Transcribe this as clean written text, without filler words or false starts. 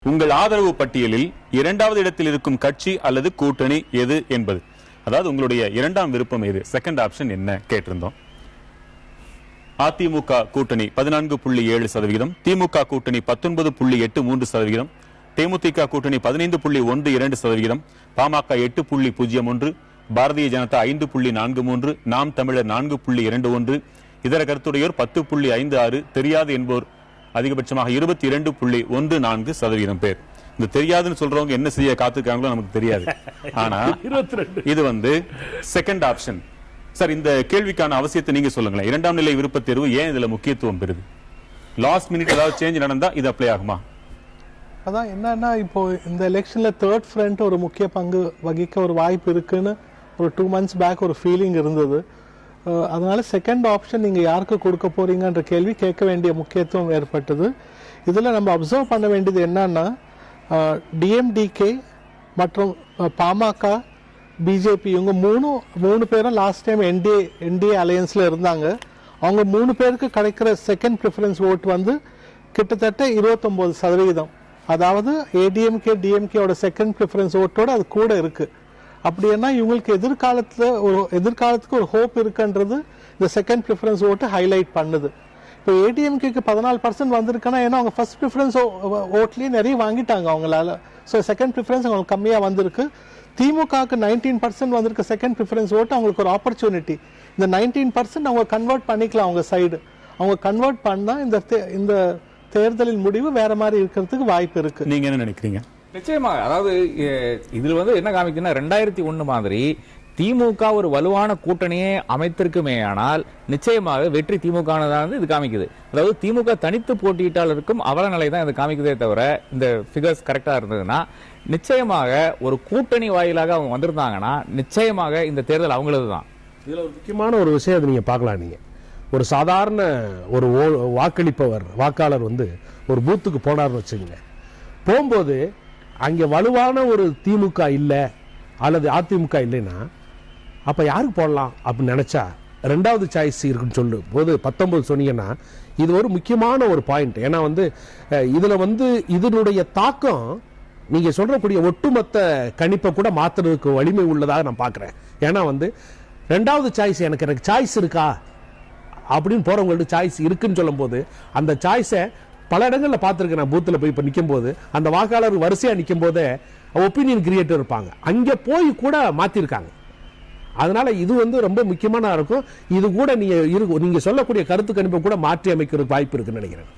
உங்கள் ஆதரவு பட்டியலில் இரண்டாவது இடத்தில் இருக்கும் கட்சி அல்லது கூட்டணி எது என்பது. அதாவது உங்களுடைய இரண்டாம் விருப்பம் எது, செகண்ட் ஆப்ஷன் என்ன கேட்டிருந்தோம். அதிமுக கூட்டணி 14.7%, திமுக கூட்டணி 19.83%, தேமுதிக கூட்டணி 15.12%, பாமக 8.01%, பாரதிய ஜனதா 5.43%, நாம் தமிழர் 4.21%, இதர கருத்துடையோர் 10.56%, தெரியாது என்போர் அதிகபட்சமாக 22.14% பேர். இந்த தெரியாதுன்னு சொல்றவங்க என்ன செய்ய காத்துக்காங்களோ நமக்கு தெரியாது. ஆனா இது செகண்ட் ஆப்ஷன். சார், இந்த கேள்விக்கான அவசியத்தை நீங்க சொல்லுங்களேன். இரண்டாம் நிலை விருப்ப தேர்வு ஏன் இதுல முக்கியத்துவம் பெறுது? லாஸ்ட் மினிட் ஏதாவது சேஞ்ச் நடந்தா இது அப்ளை ஆகுமா? அதான் என்னன்னா, இப்போ இந்த எலெக்ஷன்ல தேர்ட் ஃப்ரண்ட் ஒரு முக்கிய பங்கு வகிக்க ஒரு வாய்ப்பு இருக்குன்னு ஒரு 2 months பேக் ஒரு ஃபீலிங் இருந்தது. அதனால செகண்ட் ஆப்ஷன் நீங்க யாருக்கு கொடுக்க போறீங்கன்ற கேள்வி கேட்க வேண்டிய முக்கியத்துவம் ஏற்பட்டது. இதுல நம்ம அப்சர்வ் பண்ண வேண்டியது என்னன்னா, டிஎம்டிகே மற்றும் பாமக, பிஜேபி இவங்க மூணு பேரும் லாஸ்ட் டைம் என்டிஏ அலையன்ஸ்ல இருந்தாங்க. அவங்க 3 பேருக்கு கிடைக்கிற செகண்ட் ப்ரிஃபரன்ஸ் ஓட் கிட்டத்தட்ட 29%. அதாவது ஏடிஎம்கே டிஎம்கேயோட செகண்ட் ப்ரிஃபரன்ஸ் ஓட்டோட அது கூட இருக்கு. அப்படின்னா இவங்களுக்கு எதிர்காலத்துக்கு ஒரு ஹோப் இருக்குன்றது இந்த செகண்ட் ப்ரிஃபரன்ஸ் ஓட்டு ஹைலைட் பண்ணுது. இப்போ ஏடிஎம்கேக்கு 14% வந்திருக்குன்னா, ஏன்னா அவங்க ஃபர்ஸ்ட் ப்ரிஃபரன்ஸ் ஓட்லயே நிறைய வாங்கிட்டாங்க அவங்களால. ஸோ செகண்ட் ப்ரிஃபரன்ஸ் அவங்களுக்கு கம்மியாக வந்திருக்கு. திமுகவுக்கு 19% வந்திருக்க செகண்ட் ப்ரிஃபரன்ஸ் ஓட்டு அவங்களுக்கு ஒரு ஆப்பர்ச்சுனிட்டி. இந்த 19% அவங்க கன்வெர்ட் பண்ணிக்கலாம் அவங்க சைடு. அவங்க கன்வெர்ட் பண்ணா இந்த தேர்தலின் முடிவு வேற மாதிரி இருக்கிறதுக்கு வாய்ப்பு இருக்கு. நீங்க என்ன நினைக்கிறீங்க? நிச்சயமாக, அதாவது இதுல என்ன காமிக்குன்னா, 2001 மாதிரி திமுக ஒரு வலுவான கூட்டணியை அமைத்திருக்குமே ஆனால் நிச்சயமாக வெற்றி திமுக இது காமிக்குது. அதாவது திமுக தனித்து போட்டியிட்டால் இருக்கும் அவல நிலை தான் இது காமிக்குதே தவிர, இந்த பிகர்ஸ் கரெக்டா இருந்ததுன்னா நிச்சயமாக ஒரு கூட்டணி வாயிலாக அவங்க வந்திருந்தாங்கன்னா நிச்சயமாக இந்த தேர்தல் அவங்களது தான். இதுல ஒரு முக்கியமான ஒரு விஷயம் நீங்க பார்க்கலாம். நீங்க ஒரு சாதாரண ஒரு வாக்காளர் ஒரு பூத்துக்கு போனார்னு வச்சுக்கோங்க. போகும்போது அங்க வலுவான ஒரு திமுக இல்ல அல்லது அதிமுக இல்லைன்னா அப்ப யாருக்கு போடலாம் அப்படின்னு நினைச்சா ரெண்டாவது சாய்ஸ் இருக்குன்னு சொல்லு போது 19 சொன்னீங்கன்னா இது ஒரு முக்கியமான ஒரு பாயிண்ட். ஏன்னா இதுல இதனுடைய தாக்கம் நீங்க சொல்றக்கூடிய ஒட்டுமொத்த கணிப்பை கூட மாத்துறதுக்கு வலிமை உள்ளதாக நான் பாக்குறேன். ஏன்னா ரெண்டாவது சாய்ஸ் எனக்கு சாய்ஸ் இருக்கா அப்படின்னு போறவங்கள்ட்ட சாய்ஸ் இருக்குன்னு சொல்லும் போது அந்த சாய்ஸை பல இடங்கள்ல பார்த்திருக்கேன். நான் பூத்துல போய் இப்ப நிக்கும் போது அந்த வாக்காளர் வரிசையா நிக்கும் போதே ஒப்பீனியன் கிரியேட்டர் இருப்பாங்க, அங்க போய் கூட மாத்திருக்காங்க. அதனால இது ரொம்ப முக்கியமான இருக்கும். இது கூட நீங்க சொல்லக்கூடிய கருத்து கணிப்பை கூட மாற்றி அமைக்கிறதுக்கு வாய்ப்பு இருக்குன்னு நினைக்கிறேன்.